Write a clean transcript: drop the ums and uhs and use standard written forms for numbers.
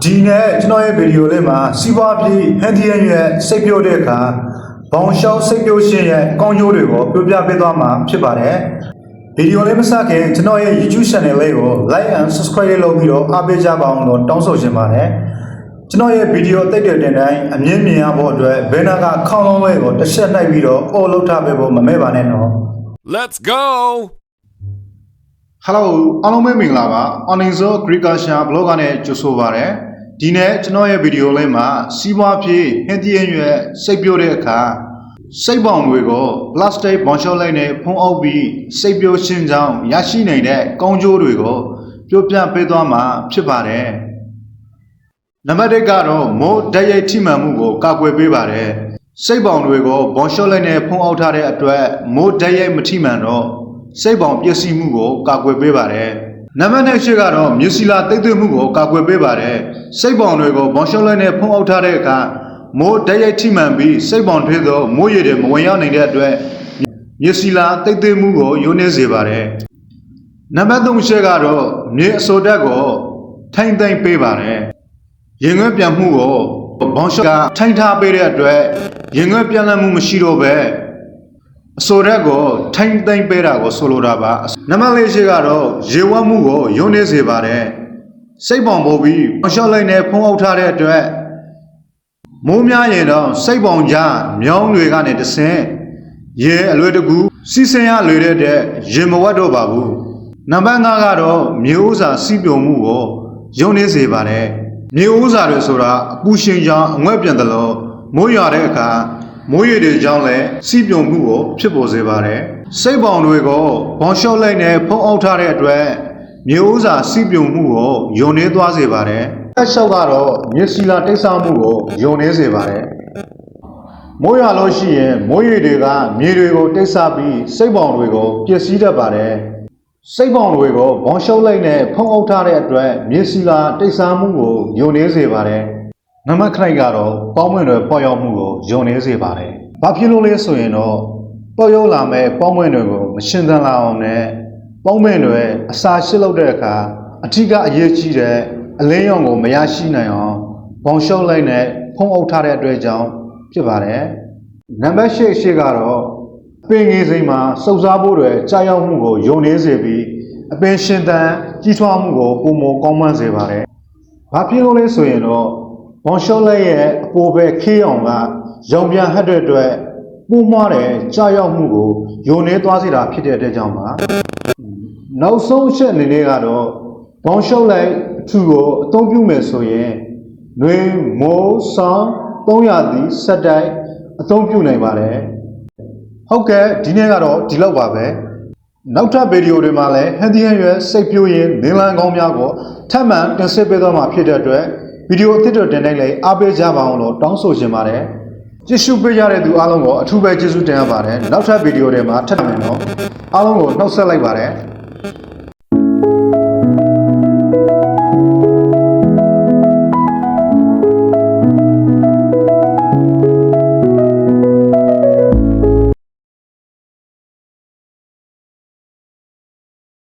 ဒီနေ့ကျွန်တော်ရဲ့ဗီဒီယိုလေးမှာစီးပွားပြေးဟန်ဒီယန်ရဲ့စိတ်ပြောတဲ့အခါဘောင်ရှောက်စိတ်ပြောရှင်ရဲ့ကောင်းကျိုးတွေကိုပြောပြပေးသွားမှာဖြစ်ပါတယ်ဗီဒီယိုလေးမစခင်ကျွန်တော်ရဲ့ YouTube channel လေးကို like and subscribe လုပ်ပြီးတော့အားပေးကြပါအောင်လို့တောင်းဆိုချင်ပါတယ်ကျွန်တော်ရဲ့ဗီဒီယိုတိတ်တဲ့တင်တိုင်းအမြင်မြင်ရဖို့အတွက်ဘယ်နာကခေါင်းလုံးလေးကိုတစ်ချက်နှိုက်ပြီးတော့အော်လုပ်ထားပေးဖို့မမဲ့ပါနဲ့နော် Let's go! Hello အားလုံးပဲမင်္ဂလာပါ Onizo Agriculture blog ကနေကြိုဆိုပါရစေဒီနေ့ကျွန်တော်ရဲ့ဗီဒီယိုလေးမှာစီးပွားပြေးဟန်ဒီယန်ရဲ့စိတ်ပြောတဲ့အခါစိတ်ပေါင်တွေကို plastic ဘောင်ရှော့လိုက်နဲ့ဖုံးအုပ်ပြီးစိတ်ပြောရှင်းကြောင်းရရှိနေတဲ့ကောင်းကျိုးတွေကိုပြောပြပေးသွားမှာဖြစ်ပါတယ်နံပါတ်1ကတော့မိုးဓာတ်ရိုက်ထိမှန်မှုကိုကာကွယ်ပေးပါတယ်စိတ်ပေါင်တွေကိုဘောင်ရှော့လိုက်နဲ့ဖုံးအုပ်ထားတဲ့အတွက်မိုးဓာတ်ရိုက်မထိမှန်တော့စိတ်ပေါင်ပျက်စီးမှုကိုကာကွယ်ပေးပါတယ်နံပါတ်2ကတော့မြူစီလာတိတ်သွေးမှုကိုကာကွယ်ပေးပါတယ်စိတ်ပေါင်တွေကိုဘောင်ရှော့လိုက်နဲ့ဖုံးအုပ်ထားတဲ့အခါမိုးဓာတ်ရိုက်ထိမှန်ပြီးစိတ်ပေါင်ထွေးသောမိုးရေတွေမဝင်ရောက်နိုင်တဲ့အတွက်မြူစီလာတိတ်သွေးမှုကိုယိုနေစေပါတယ်နံပါတ်3ကတော့မြေအစိုးဓာတ်ကိုထိမ့်သိမ့်ပေးပါတယ်ရင်ငွေ့ပြန်မှုကိုဘောင်ရှော့ကထိုင်ထားပေးတဲ့အတွက်ရင်ငွေ့ပြန်လည်မှုမရှိတော့ပဲအစိုးရကိုထိုင်သိမ့်ပေးတာကိုဆိုလိုတာပါနံပါတ်4ကတော့ရေဝတ်မှုကိုယုံနေစေပါတယ်စိတ်ပေါင်ပို့ပြီးဘောင်ရှော့လိုက်နဲ့ဖုံးအုပ်ထားတဲ့အတွက်မိုးများရင်တော့စိတ်ပေါင်ကြားမြောင်းတွေကနေတဆင့်ရေအလွယ်တကူစီးဆင်းရလွယ်တဲ့အတွက်ရေမဝတ်တော့ပါဘူးနံပါတ်5ကတော့မြေဥစာစီးပြုံမှုကိုယုံနေစေပါတယ်မြေဥစာတွေဆိုတာအပူရှင်ကြောင့်အငွဲ့ပြန်တယ်လို့မိုးရွာတဲ့အခါမိုးရေတွေကြောင့်လည်းစီးပြုံမှုကိုဖြစ်ပေါ်စေပါတယ်စိတ်ပေါင်တွေကိုဘောင်ရှော့လိုက်နဲ့ဖုံးအုပ်ထားတဲ့အတွက်မြေဥစာစီးပြုံမှုကိုယုံနေသွားစေပါတယ်အချက်ကတော့မြေစီလာတိတ်ဆောက်မှုကိုယုံနေစေပါတယ်မိုးရွာလို့ရှိရင်မိုးရေတွေကမြေတွေကိုတိတ်ဆောက်ပြီးစိတ်ပေါင်တွေကိုပျက်စီးတတ်ပါတယ်စိတ်ပေါင်တွေကိုဘောင်ရှော့လိုက်နဲ့ဖုံးအုပ်ထားတဲ့အတွက်မြေစီလာတိတ်ဆောက်မှုကိုယုံနေစေပါတယ်နံပါတ်9ကတော့ပေါင်းမွင့်တွေပေါ်ရောက်မှုကိုယုံနေစေပါတယ်။ဘာဖြစ်လို့လဲဆိုရင်တော့ပေါ်ရောက်လာမဲ့ပေါင်းမွင့်တွေကိုမရှင်းသန်လာအောင်နဲ့ပေါင်းမွင့်တွေအစာရှစ်လုပ်တဲ့အခါအထူးကအရေးကြီးတဲ့အလင်းရောင်ကိုမရရှိနိုင်အောင်ဘောင်ရှော့လိုက်နဲ့ဖုံးအုပ်ထားတဲ့အတွက်ကြောင့်ဖြစ်ပါတယ်။နံပါတ်10ကတော့အပင်ငယ်စိမ်းမှာစုပ်စားဖို့တွေကြာရောက်မှုကိုယုံနေစေပြီးအပင်ရှင်သန်ကြီးထွားမှုကိုပုံမကောင်းမွန်စေပါတယ်။ဘာဖြစ်လို့လဲဆိုရင်တော့ဘောင်ရှော့လိုက်ရဲ့အပေါ်ဘက်ခေးအောင်ကရောင်ပြန်ဟတ်တဲ့အတွက်ပိုးမွားတဲ့ကြာရောက်မှုကိုယုံနေသွားစေတာဖြစ်တဲ့အတွက်ကြောင့်ပါနောက်ဆုံးအချက်အနေနဲ့ကတော့ဘောင်ရှော့လိုက်အထူကိုအသုံးပြုမယ်ဆိုရင်နှွေးမိုးဆောင်300သည်ဆက်တိုက်အသုံးပြုနိုင်ပါတယ်ဟုတ်ကဲ့ဒီနေ့ကတော့ဒီလောက်ပါပဲနောက်ထပ်ဗီဒီယိုတွေမှာလည်းဟန်ဒီဟန်ရွယ်စိတ်ပြိုးရင်နင်းလန်းကောင်းများကိုထပ်မံတင်ဆက်ပေးသွားမှာဖြစ်တဲ့အတွက်ဗီဒီယိုအသစ်တွေတင်တိုင်းလည်းအားပေးကြပါအောင်လို့တောင်းဆိုချင်ပါတယ်ကြည့်ရှုပေးကြတဲ့သူအားလုံးကိုအထူးပဲကျေးဇူးတင်ရပါတယ်နောက်ထပ်ဗီဒီယိုတွေမှာထပ်မံတော့အားလုံးကိုနှုတ်ဆက်လိုက်ပါတယ်